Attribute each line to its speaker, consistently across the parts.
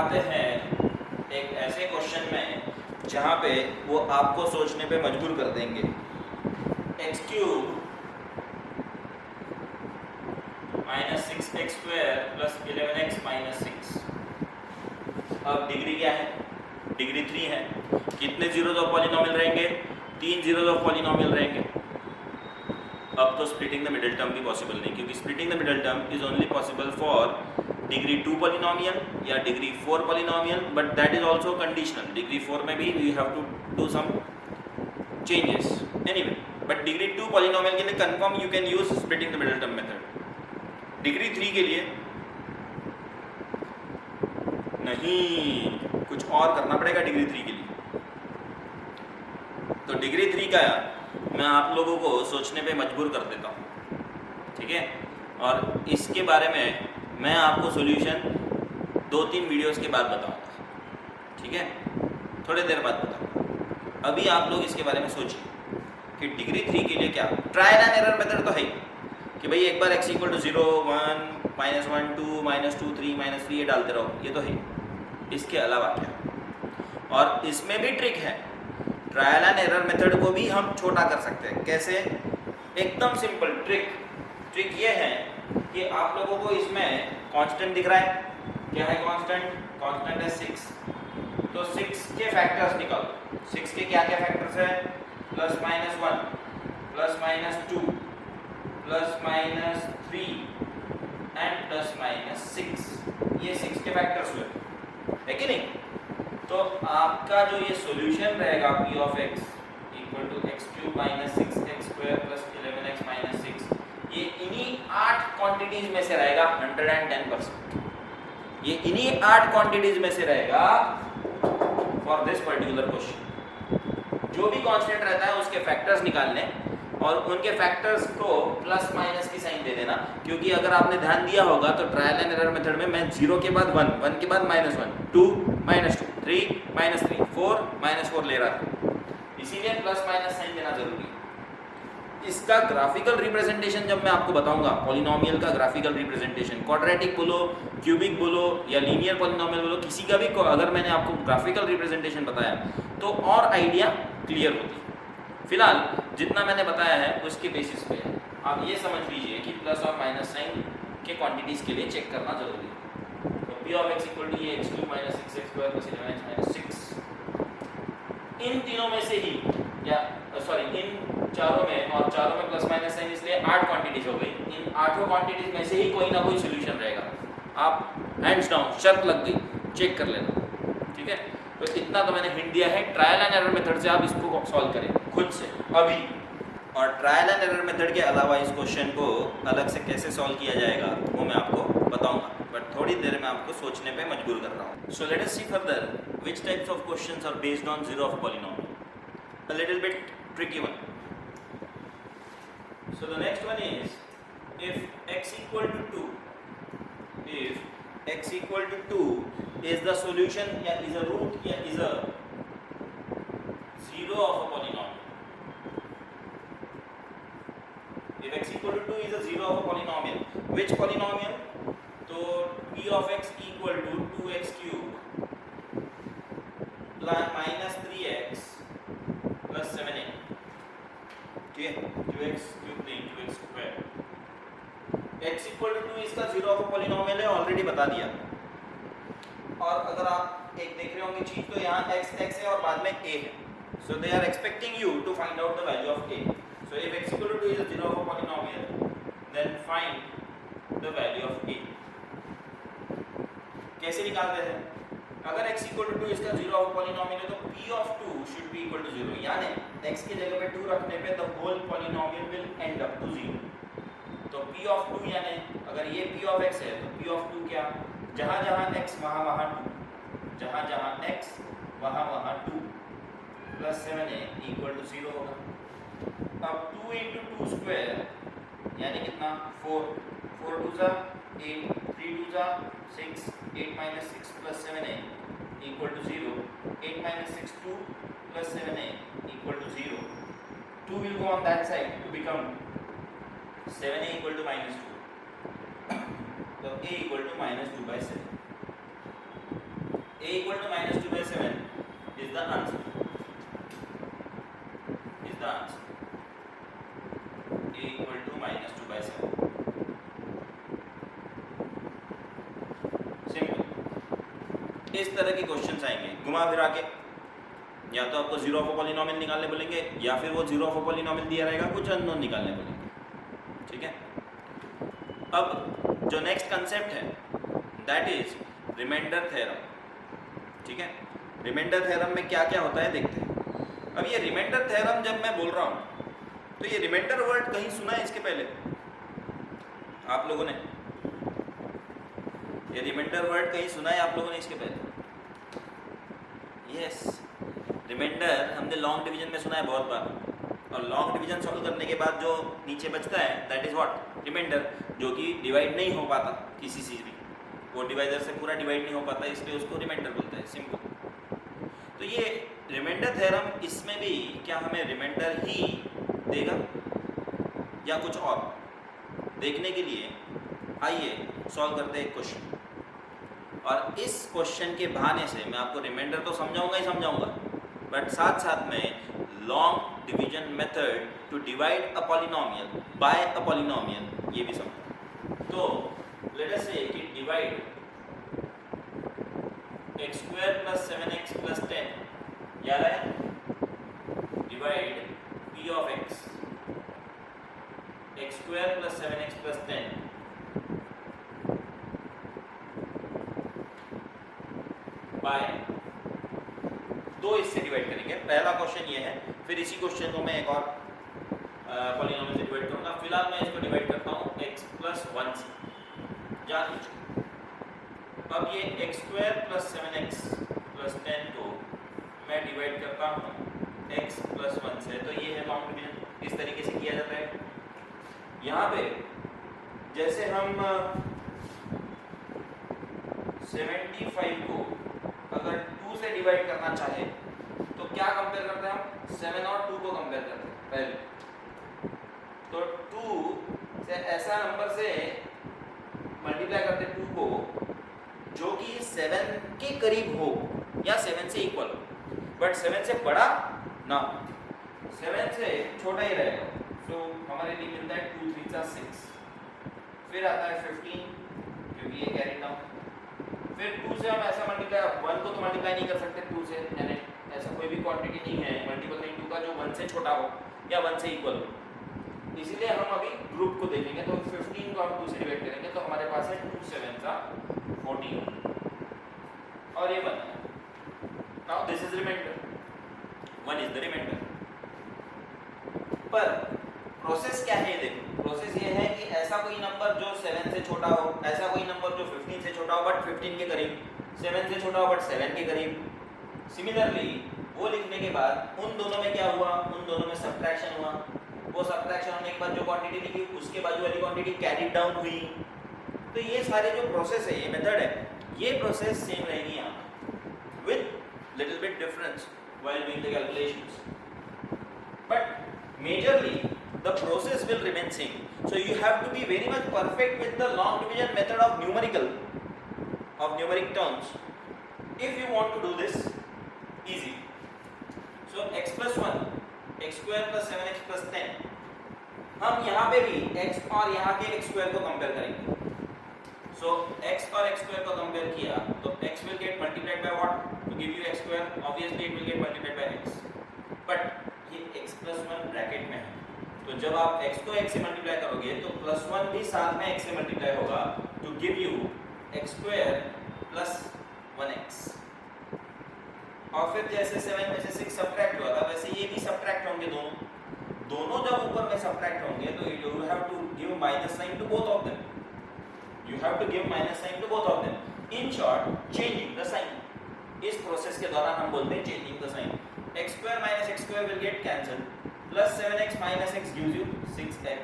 Speaker 1: आते हैं एक ऐसे क्वेश्चन में जहाँ पे वो आपको सोचने पे मजबूर कर देंगे। X cube minus 6x² plus 11x minus 6। अब डिग्री क्या है? डिग्री 3 है। कितने जीरोज ऑफ पॉलिनोमियल रहेंगे? 3 जीरोज ऑफ पॉलिनोमियल रहेंगे। अब तो स्प्लिटिंग द मिडिल टर्म भी पॉसिबल नहीं, क्योंकि splitting the middle term is only possible for degree 2 polynomial या degree 4 polynomial, but that is also conditional. Degree 4 में भी you have to do some changes anyway, but degree 2 polynomial के लिए confirm you can use splitting the middle term method. Degree 3 के लिए नहीं, कुछ और करना पड़ेगा डिग्री 3 के लिए। तो डिग्री 3 का मैं आप लोगों को सोचने पे मजबूर कर देता हूँ, ठीक है। और इसके बारे में मैं आपको सॉल्यूशन 2-3 वीडियोस के बाद बताऊँगा, ठीक है, थोड़ी देर बाद बताऊँगा। अभी आप लोग इसके बारे में सोचिए कि डिग्री 3 के लिए क्या ट्रायल एंड एरर मेथड तो है कि भाई एक बार x = 0, 1, -1, 2, -2, 3, -3 ये डालते रहो, ये तो है। इसके अलावा क्या? और इसमें भी ट्रिक है। ट्रायल एंड एरर मेथड को भी हम छोटा कर सकते हैं। कैसे? एकदम सिंपल ट्रिक ये है कि आप लोगों को इसमें कांस्टेंट दिख रहा है। क्या है कांस्टेंट? कांस्टेंट है 6। तो 6 के फैक्टर्स निकालो। 6 के क्या क्या फैक्टर्स है? +-1, +-2, +-3 एंड +-6। ये 6 के फैक्टर्स हुए, है कि नहीं? तो आपका जो ये सॉल्यूशन रहेगा p of x = x³ - 6x² + 11x - 6, ये इन्हीं 8 क्वांटिटीज में से रहेगा 110%। ये इन्हीं 8 क्वांटिटीज में से रहेगा फॉर दिस पर्टिकुलर क्वेश्चन। जो भी कांस्टेंट रहता है उसके फैक्टर्स निकालने और उनके फैक्टर्स को प्लस माइनस की साइन दे देना, क्योंकि अगर आपने ध्यान दिया होगा तो ट्रायल एंड एरर मेथड में मैं 0 के बाद 1, 1 के बाद -1, 2, -2, 3, -3, 4, -4 ले रहा था, इसीलिए प्लस माइनस साइन देना जरूरी है। इसका ग्राफिकल रिप्रेजेंटेशन जब मैं आपको बताऊंगा, पॉलिनोमियल का ग्राफिकल रिप्रेजेंटेशन, क्वाड्रेटिक बोलो, क्यूबिक बोलो या लीनियर पॉलिनोमियल बोलो, किसी का भी अगर मैंने आपको ग्राफिकल रिप्रेजेंटेशन बताया तो और आइडिया क्लियर होती है। फिलहाल जितना मैंने बताया है उसके बेसिस पे आप ये समझ लीजिए कि प्लस और माइनस साइन के क्वांटिटीज के लिए चेक करना जरूरी है। तो p of x = ये x³ - 6x² + 11x - 6 इन तीनों में से ही, या सॉरी इन चारों में, और चारों में प्लस माइनस साइन, इसलिए 8 क्वांटिटीज हो गई। इन 8 क्वांटिटीज में से ही कोई ना कोई सोल्यूशन रहेगा। आप हैंड्स डाउन, शर्त लग गई, चेक कर लेना, ठीक है। तो इतना तो मैंने हिंट दिया है। ट्रायल एंड एरर मेथड से आप इसको सॉल्व करें खुद से अभी। और ट्रायल एंड एरर मेथड के अलावा इस क्वेश्चन को अलग से कैसे सॉल्व किया जाएगा वो मैं आपको बताऊंगा, बट थोड़ी देर में आपको सोचने पे मजबूर कर रहा हूँ। So let us see further which types of questions are based on zero of polynomial, a little bit tricky one. So the next one is, if x = 2, if x = 2 is the solution, या is a root, या is a zero of a polynomial. If x = 2 is a zero of a polynomial, which polynomial? तो p of x = 2x³ -3x + 7a, ठीक है, 2x³ नहीं 2x²। x = 2 इसका zero of polynomial है, already बता दिया। और अगर आप एक देख रहे होंगे चीज, तो यहाँ x है और बाद में a है, so they are expecting you to find out the value of a. So if x = 2 is a zero of a polynomial, then find the value of a. कैसे निकालते हैं? अगर x = 2 इसका जीरो ऑफ पॉलिनोमियल है तो p of 2 should be equal to 0, यानी x की जगह पे 2 रखने पे the whole polynomial will end up to 0। तो p of 2 यानी अगर ये p of x है तो p of 2 क्या? जहाँ जहाँ x वहाँ वहाँ 2, जहाँ जहाँ x वहाँ वहाँ 2 + 7a = 0 होगा। अब 2 × 2² यानी कितना? 4, 4 2 जा 8, 3 2 जा 6, 8 - 6 + 7a = 0, 8 - 6 2 + 7a = 0, 2 will go on that side to become 7a = -2, तो a = -2/7। a equal to -2/7 is the answer. a equal to -2/7. Simple. इस तरह के क्वेश्चंस आएंगे घुमा फिरा के, या तो आपको जीरो ऑफ अ पॉलिनोमियल निकालने बोलेंगे या फिर वो जीरो ऑफ अ पॉलिनोमियल दिया रहेगा कुछ अननोन निकालने बोलेंगे। ठीक है, अब जो नेक्स्ट कंसेप्ट है दैट इज रिमाइंडर थ्योरम। ठीक है, रिमाइंडर थ्योरम में क्या क्या होता है देखते हैं। अब ये रिमाइंडर थ्योरम जब मैं बोल रहा हूँ तो ये रिमाइंडर वर्ड कहीं सुना है इसके पहले आप लोगों ने? ये रिमाइंडर वर्ड कहीं सुना है आप लोगों ने इसके पहले? यस, रिमाइंडर हमने लॉन्ग डिवीजन में सुना है बहुत बार, और लॉन्ग डिवीजन सॉल्व करने के बाद जो नीचे बचता है दैट इज व्हाट? रिमाइंडर, जो कि डिवाइड नहीं हो पाता किसी चीज़ भी, वो डिवाइडर से पूरा डिवाइड नहीं हो पाता, इसलिए उसको रिमाइंडर बोलते हैं। सिंपल। तो ये रिमाइंडर थ्योरम, इसमें भी क्या हमें रिमाइंडर ही देगा या कुछ और? देखने के लिए आइए सॉल्व करते हैं एक क्वेश्चन, और इस क्वेश्चन के बहाने से मैं आपको रिमाइंडर तो समझाऊंगा ही समझाऊंगा, बट साथ साथ में long division method to divide a polynomial by a polynomial ये भी समझ। तो लेट अस से कि डिवाइड x² + 7x + 10, याद है? Divide p of x, x² + 7x + 10 by दो, इससे डिवाइड करेंगे। पहला क्वेश्चन ये है, फिर इसी क्वेश्चन को मैं एक और पॉलिनोमियल से डिवाइड करूंगा। फिलहाल मैं इसको डिवाइड करता हूँ x + 1 से। जान लीजिए, अब ये x² + 7x + 10 को मैं डिवाइड करता हूँ x + 1 से, तो ये है लॉन्ग डिवीजन। इस तरीके से किया जाता है। यहाँ पे जैसे हम 75 को अगर 2 से डिवाइड करना चाहे तो क्या कंपेयर करते हैं हम? 7 और 2 को कंपेयर करते हैं पहले। तो 2 से ऐसा नंबर से मल्टीप्लाई करते हैं 2 को जो कि 7 के करीब हो या 7 से इक्वल हो, बट 7 से बड़ा ना, 7 से छोटा ही रहेगा। तो हमारे लिए मिलता है 2 3 = 6, फिर आता है 15 क्योंकि ये कैरी डाउन, फिर 2 से हम ऐसा मल्टीप्लाई, 1 को तो मल्टीप्लाई नहीं कर सकते 2 से, यानी ऐसा कोई भी क्वांटिटी नहीं है मल्टीपल नहीं 2 का जो 1 से छोटा हो या 1 से इक्वल हो, इसलिए हम अभी ग्रुप को देखेंगे। तो 15 को हम 2 से डिवाइड करेंगे तो हमारे पास है 2 7 = 14 और ये 1 है। Now this is remainder, 1 is the remainder. पर प्रोसेस क्या है? देखो, प्रोसेस ये है कि ऐसा कोई नंबर जो 7 से छोटा हो, ऐसा कोई नंबर जो 15 से छोटा हो बट 15 के करीब, 7 से छोटा हो बट 7 के करीब। सिमिलरली वो लिखने के बाद उन दोनों में क्या हुआ? उन दोनों में सब्ट्रैक्शन हुआ। वो सब्ट्रैक्शन होने के बाद जो क्वांटिटी लिखी उसके बाजू वाली क्वांटिटी कैरी डाउन हुई। तो ये सारे जो प्रोसेस है, ये मेथड है, ये प्रोसेस सेम रहेगी यहाँ with little bit difference while doing the calculations, but majorly the process will remain same. So you have to be very much perfect with the long division method of numeric terms if you want to do this easy. So x + 1, x² + 7x + 10, हम यहाँ पे भी x और यहाँ के x² को compare करेंगे। So x और x² को कंपेयर किया तो x will get multiplied by what to give you x²? Obviously it will get multiplied by x, but ये x + 1 ब्रैकेट में है, तो जब आप x को x से मल्टीप्लाई करोगे तो +1 भी साथ में x से मल्टीप्लाई होगा to give you x² + 1x। और फिर जैसे 7 में से 6 सब्ट्रैक्ट हुआ था वैसे ये भी सब्ट्रैक्ट होंगे दोनों जब ऊपर में सब्ट्रैक्ट होंगे तो you have to give minus sign to both of them, you have to give minus sign to both of them. In short, changing the sign. इस प्रोसेस के दौरान हम बोलते हैं changing the sign. x² minus x² will get cancelled. Plus 7x minus x gives you 6x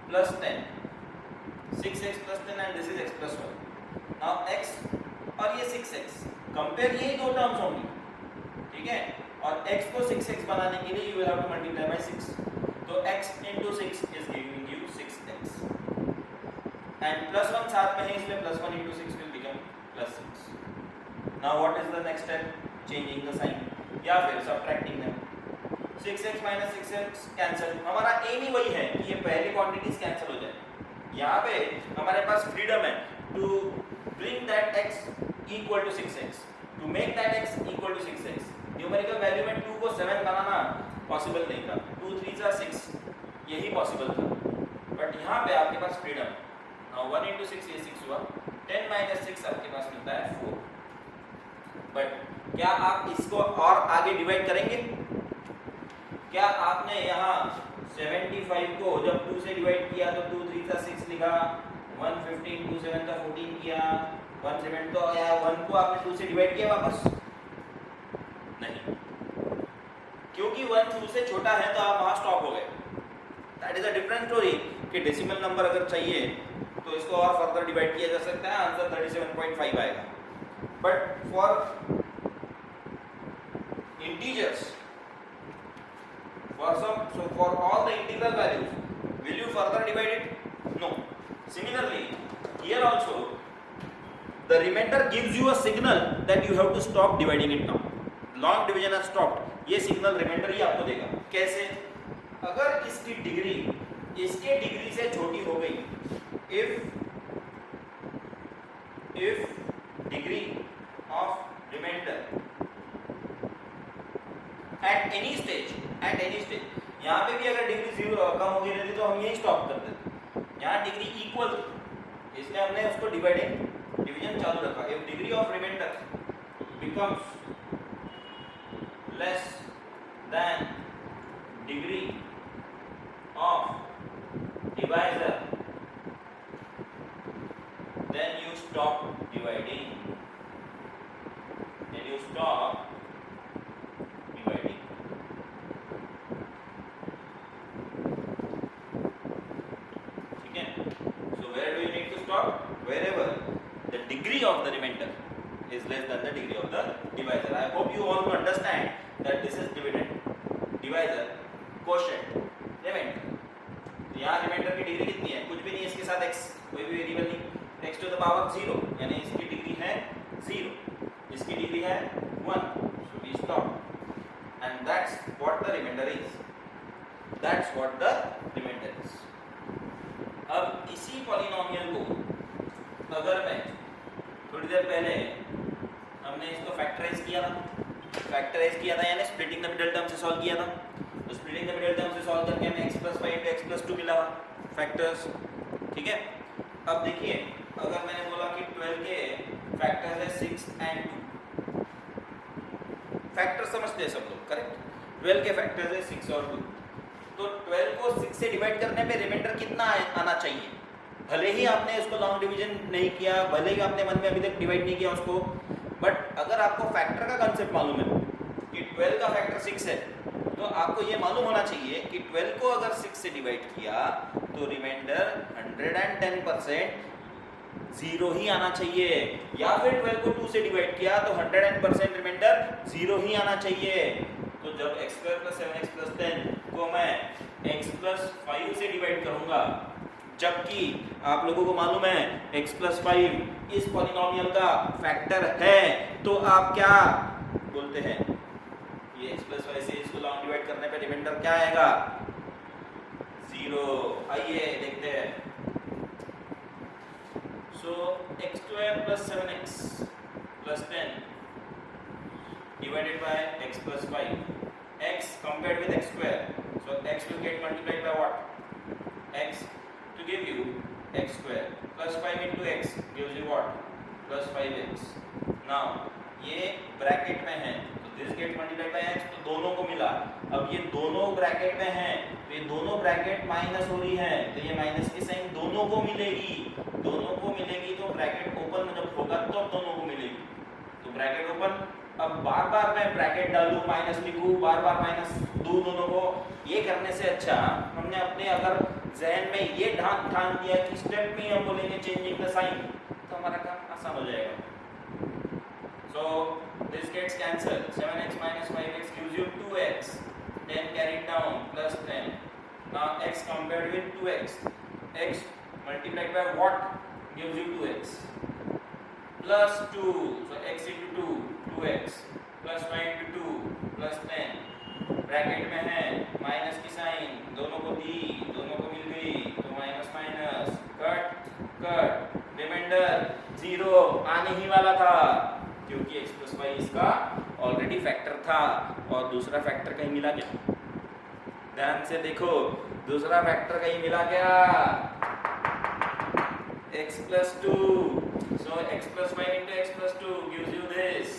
Speaker 1: plus 10. 6x plus 10 and this is x plus 1. Now x और ये 6x. Compare यही दो टर्म्स होंगी, ठीक है? और x को 6x बनाने के लिए you will have to multiply by 6. तो x into 6 is giving you 6x. And +1 साथ में है इसलिए +1 into 6 will become +6. Now what is the next step? Changing the sign या फिर सबट्रैक्टिंग देम। 6x minus 6x cancel. हमारा एम ही वही है कि ये पहली क्वांटिटीज कैंसिल हो जाए। यहाँ पे हमारे पास फ्रीडम है to bring that x equal to 6x, to make that x equal to 6x। Numerical value में 2 को 7 बनाना पॉसिबल नहीं था, 2 3 जा 6 यही पॉसिबल था, बट यहाँ पे आपके पास फ्रीडम। नाउ 1 into 6 ये 6 हुआ, 10 minus 6 आपके पास मिलता है 4। बट क्या आप इसको और आगे डिवाइड करेंगे? क्या आपने यहाँ 75 को जब 2 से डिवाइड किया तो 2 3 जा 6 लिखा, 115 2 7 जा 14 किया, 1 7 तो आया, 1 को आपने 2 से डिवाइड किया वापस? नहीं, क्योंकि 1 2 से छोटा है तो आप वहाँ स्टॉप हो गए। That is a different story कि डेसिमल नंबर अगर चाहिए तो इसको और फर्दर डिवाइड किया जा सकता है, आंसर 37.5 आएगा। But for integers, for all the integral values, will you further divide it? No. Similarly, here also the remainder gives you a signal that you have to stop dividing it now. Long division has stopped. ये signal remainder ही आपको देगा। कैसे? अगर इसकी degree इसके degree से छोटी हो गई, if degree of remainder at any stage, यहाँ पे भी अगर डिग्री 0 कम हो गई रहती तो हम यही स्टॉप कर देते। यहाँ डिग्री इक्वल थी इसलिए हमने उसको डिवीजन चालू रखा। If degree of remainder becomes less than degree of divisor then you stop dividing, ठीक है? So where do you need to stop? Wherever the degree of the remainder is less than the degree of the divisor. I hope you all understand that this is dividend, divisor, quotient, remainder. तो यहाँ remainder की degree कितनी है? कुछ भी नहीं, इसके साथ x कोई भी वेरिएबल नहीं, x to the power 0, यानी इसकी डिग्री है 0, इसकी डिग्री है 1, so we stop and that's what the remainder is. अब इसी पॉलिनोमियल को अगर मैं थोड़ी देर पहले हमने इसको फैक्टराइज किया था यानी स्प्लिटिंग द मिडिल टर्म से सॉल्व किया था, तो स्प्लिटिंग द मिडिल टर्म से सॉल्व करके हमें x + 5 × x + 2 मिला फैक्टर्स, ठीक है? अब देखिए अगर मैंने बोला कि 12 के फैक्टर्स है 6 and 2, फैक्टर समझते हैं सब लोग, करेक्ट? 12 के फैक्टर्स है 6 और 2, तो 12 को 6 से डिवाइड करने पे रिमाइंडर कितना आना चाहिए? भले ही आपने उसको लॉन्ग डिवीजन नहीं किया, भले ही आपने मन में अभी तक डिवाइड नहीं किया उसको, बट अगर आपको फैक्टर का कंसेप्ट मालूम है कि 12 का फैक्टर 6 है, तो आपको ये मालूम होना चाहिए कि 12 को अगर 6 से डिवाइड किया तो रिमाइंडर 110% 0 ही आना चाहिए, या फिर 12 को 2 से डिवाइड किया तो 100% रिमाइंडर 0 ही आना चाहिए। तो जब x² + 7x + 10 को मैं x + 5 से डिवाइड करूंगा, जबकि आप लोगों को मालूम है x + 5 इस पॉलिनोमियल का फैक्टर है, तो आप क्या बोलते हैं? ये x + 5 से इसको लॉन्ग डिवाइड करने पे रिमाइंडर क्या आएगा? 0। आइए देखते हैं। So x² + 7x + 10 divided by x + 5, x compared with x², so x will get multiplied by what? X to give you x² + 5 into x gives you what? + 5x. Now ये bracket में है तो this get multiplied by x, तो दोनों को मिला। अब ये दोनों ब्रैकेट में हैं तो ये दोनों ब्रैकेट माइनस हो रही है, तो ये माइनस की साइन दोनों को मिलेगी, तो ब्रैकेट ओपन जब होगा तो दोनों को मिलेगी, तो ब्रैकेट ओपन। अब बार बार मैं ब्रैकेट डालूं, माइनस लिखूं, बार बार माइनस दूं दोनों को, ये करने से अच्छा हमने अपने अगर जहन में ये ठान दिया कि स्टेप में हम बोलेंगे चेंजिंग द साइन, तो हमारा काम आसान हो जाएगा। So this gets cancelled. 7x minus 5x gives you 2x. 10 carried down plus 10. Now x compared with 2x. X multiplied by what gives you 2x? Plus 2, so x into 2 2x plus 5 into 2 plus 10, bracket में है minus की sign, दोनों को दी, दोनों को मिल गई तो minus minus cut cut, remainder 0 आने ही वाला था क्योंकि x प्लस वाई इसका ऑलरेडी फैक्टर था और दूसरा फैक्टर कहीं मिला क्या? ध्यान से देखो, दूसरा फैक्टर कहीं मिला क्या? x plus 2, so x plus 5 into x plus 2 gives you this.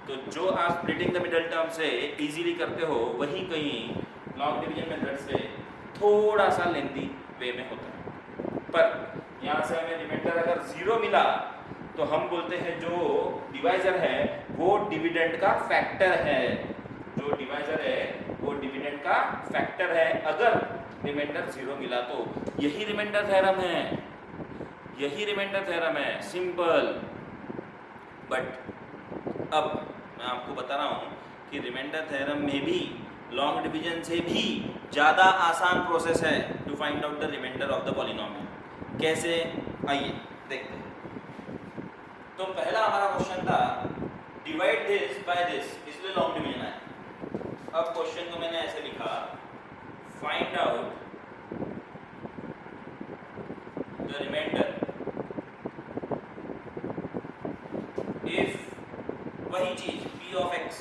Speaker 1: तो जो आप स्प्लिटिंग द मिडल टर्म से इजीली करते हो वही कहीं लॉन्ग डिवीजन मेथड से थोड़ा सा लेंथी वे में होता है। पर यहाँ से हमें रिमाइंडर अगर 0 मिला तो हम बोलते हैं जो डिवाइजर है वो डिविडेंड का फैक्टर है, जो डिवाइजर है वो डिविडेंड का फैक्टर है अगर रिमाइंडर 0 मिला तो। यही रिमाइंडर थ्योरम है, यही रिमाइंडर थ्योरम है, सिंपल। बट अब मैं आपको बता रहा हूँ कि रिमाइंडर थ्योरम में भी लॉन्ग डिवीजन से भी ज़्यादा आसान प्रोसेस है to find out the remainder of the polynomial. कैसे, आइए देखते हैं। तो पहला हमारा क्वेश्चन था डिवाइड दिस बाय दिस, इसलिए लॉन्ग डिवीजन है। अब क्वेश्चन को मैंने ऐसे लिखा, find out the remainder if वही चीज p of x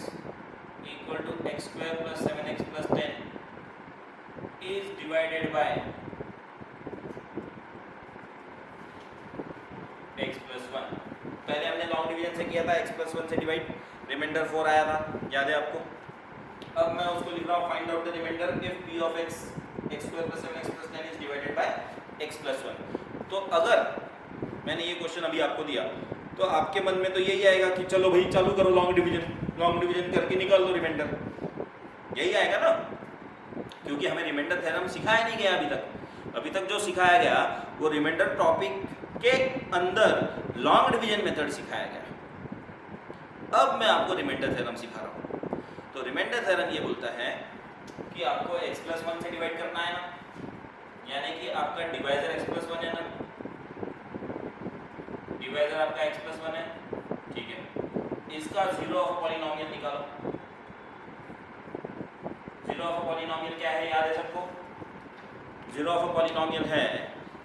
Speaker 1: equal to x square plus 7x plus 10 is divided by x plus 1। पहले हमने लॉन्ग डिवीजन से किया था, x plus 1 से डिवाइड, रिमाइंडर 4 आया था, याद है आपको? अब मैं उसको लिख रहा हूँ find out the remainder if p of x x square plus 7x plus 10 is divided by x plus 1। तो अगर मैंने ये क्वेश्चन अभी आपको दिया तो आपके मन में तो यही आएगा कि चलो भाई चालू करो लॉन्ग डिवीजन करके निकाल दो रिमाइंडर, यही आएगा ना, क्योंकि हमें रिमाइंडर थ्योरम सिखाया नहीं गया अभी तक। अभी तक जो सिखाया गया वो रिमाइंडर टॉपिक के अंदर लॉन्ग डिवीजन मेथड सिखाया गया। अब मैं आपको रिमाइंडर थ्योरम सिखा रहा हूँ। तो रिमाइंडर थ्योरम ये बोलता है कि आपको x plus 1 से डिवाइड करना है ना, यानी कि आपका डिवाइजर x plus 1 है ना, डिवाइजर आपका x plus 1 है, ठीक है। इसका जीरो ऑफ पॉलिनोमियल निकालो। जीरो ऑफ पॉलिनोमियल क्या है, याद है सबको? जीरो ऑफ पॉलिनोमियल है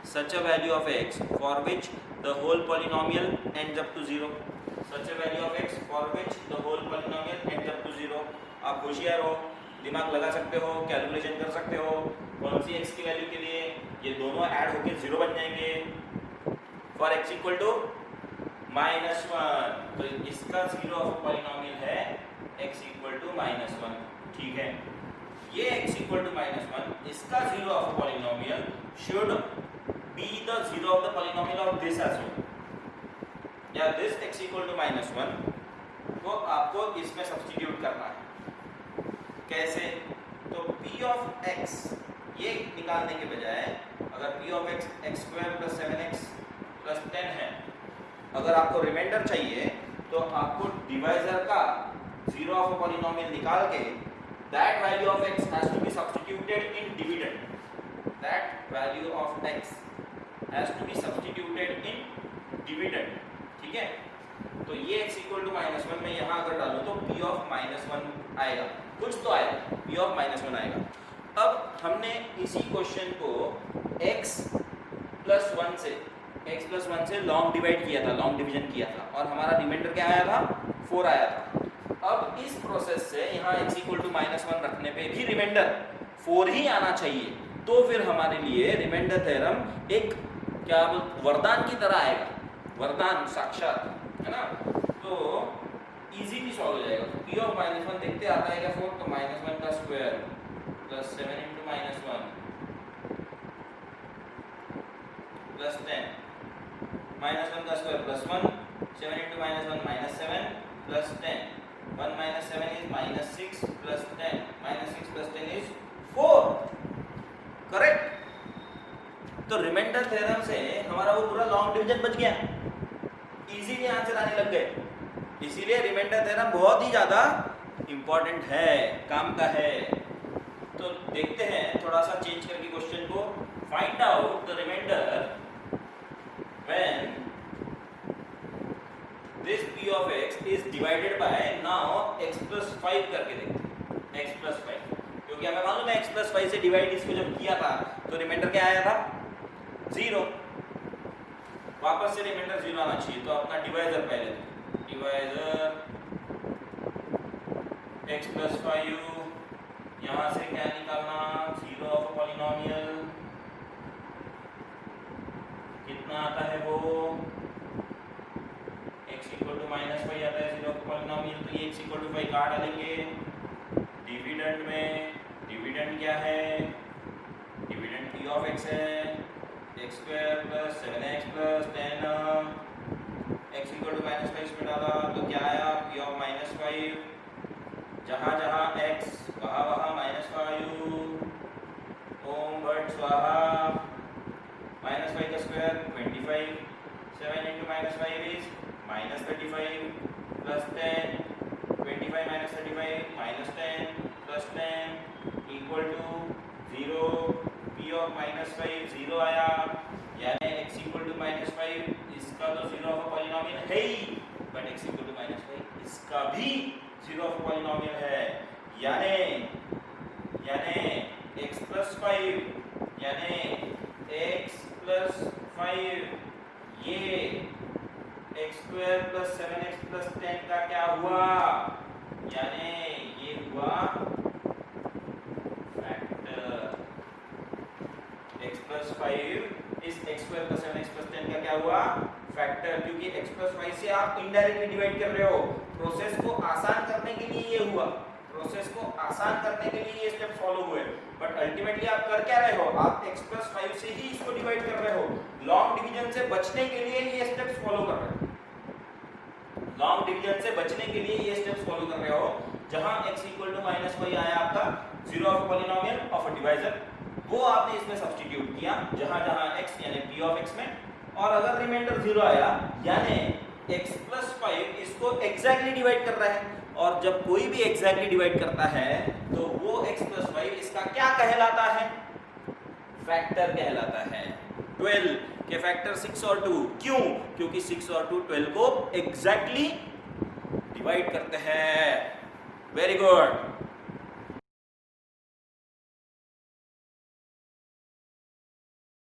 Speaker 1: such a value of x for which the whole polynomial ends up to 0, such a value of x for which the whole polynomial ends up to 0। आप होशियार हो, दिमाग लगा सकते हो, कैलकुलेशन कर सकते हो, कौन सी x की वैल्यू के लिए ये दोनों ऐड होकर 0 बन जाएंगे। फॉर x इक्वल टू -1, तो इसका जीरो ऑफ पॉलिनोमियल है x इक्वल टू -1, ठीक है। ये x इक्वल टू -1, इसका zero of polynomial should be the zero of the polynomial of this as well, या दिस x इक्वल टू -1 को आपको इसमें सब्स्टिट्यूट करना है। कैसे? तो p ऑफ x ये निकालने के बजाय अगर p of x x square plus 7x plus 10 है, अगर आपको रिमाइंडर चाहिए तो आपको डिवाइजर का जीरो ऑफ पॉलिनोमियल निकाल के that value of x has to be substituted in dividend, that value of x has to be substituted in dividend, ठीक है। तो ये x इक्वल टू -1 में यहाँ अगर डालूं तो p ऑफ -1 आएगा, कुछ तो आएगा, p ऑफ -1 आएगा। अब हमने इसी क्वेश्चन को x प्लस 1 से लॉन्ग डिवाइड किया था, लॉन्ग डिवीजन किया था, और हमारा रिमाइंडर क्या आया था? 4 आया था। अब इस प्रोसेस से यहाँ x इक्वल टू -1 रखने पे भी रिमाइंडर 4 ही आना चाहिए, तो फिर हमारे लिए रिमाइंडर थ्योरम एक क्या वरदान की तरह आएगा, वरदान साक्षात, है ना। तो इजीली सॉल्व हो जाएगा। तो p ऑफ -1 देखते आता है क्या 4, तो -1 का स्क्वायर प्लस 7 into -1 प्लस 10, -1 का square plus 1, 7 into -1 -7 plus 10, 1 minus 7 is -6 plus 10, -6 plus 10 is 4, correct. तो रिमाइंडर थ्योरम से हमारा वो पूरा लॉन्ग डिवीजन बच गया, इजीली आंसर आने लग गए। इसीलिए रिमाइंडर थ्योरम बहुत ही ज़्यादा इम्पोर्टेंट है, काम का है। तो देखते हैं थोड़ा सा चेंज करके क्वेश्चन को, find out the remainder when divided by now x plus 5 करके देखते हैं, x प्लस 5, क्योंकि हमें मालूम है x प्लस 5 से डिवाइड इसको जब किया था तो रिमाइंडर क्या आया था 0, वापस से रिमाइंडर 0 आना चाहिए। तो अपना डिवाइजर पहले डिवाइजर x प्लस 5, यहाँ से क्या निकालना, 0 ऑफ पॉलिनोमियल कितना आता है वो, x इक्वल टू माइनस 5 आता है 0 ऑफ पॉलिनोमियल, तो ये x इक्वल टू 5 काट डालेंगे। डिविडेंड में डिविडेंड क्या है, डिविडेंड p ऑफ x है, x square plus 7x plus 10, x equal to minus 5 में डाला तो क्या आया, p ऑफ माइनस 5, जहाँ जहाँ x वहाँ वहाँ माइनस 5, ओम भट स्वाहा, माइनस 5 का square 25, 7 into minus 5 is minus 35 plus 10, 25 minus 35 minus 10 plus 10 equal to 0, p of minus 5 0 आया, यानी x इक्वल टू माइनस 5, इसका तो 0 ऑफ पॉलिनोमियल है ही, but x equal to minus 5 इसका भी 0 ऑफ पॉलिनोमियल है, यानी x प्लस 5 यानी x प्लस 5 ये x square plus 7x plus 10 का क्या हुआ, यानी ये हुआ फैक्टर। x प्लस 5 इस x square plus 7x plus 10 का क्या हुआ, फैक्टर, क्योंकि x प्लस 5 से आप इनडायरेक्टली डिवाइड कर रहे हो। प्रोसेस को आसान करने के लिए ये हुआ, प्रोसेस को आसान करने के लिए ये स्टेप फॉलो हुए, बट अल्टीमेटली आप कर क्या रहे हो, आप x प्लस 5 से ही इसको डिवाइड कर रहे हो। लॉन्ग डिवीजन से बचने के लिए ये स्टेप्स फॉलो कर रहे हो, लॉन्ग डिवीजन से बचने के लिए ये स्टेप्स फॉलो कर रहे हो। जहां x इक्वल टू माइनस 5 आया आपका 0 of polynomial of a divisor, वो आपने इसमें सब्स्टिट्यूट किया जहां जहां x यानी p ऑफ x में, और अगर रिमाइंडर 0 आया यानी x प्लस 5 इसको एग्जैक्टली डिवाइड कर रहा है, और जब कोई भी एग्जैक्टली डिवाइड करता है तो वो x प्लस 5 इसका क्या कहलाता है, फैक्टर कहलाता है। 12 के फैक्टर 6 और 2, क्यों, क्योंकि 6 और 2 12 को एग्जैक्टली डिवाइड करते हैं। Very good.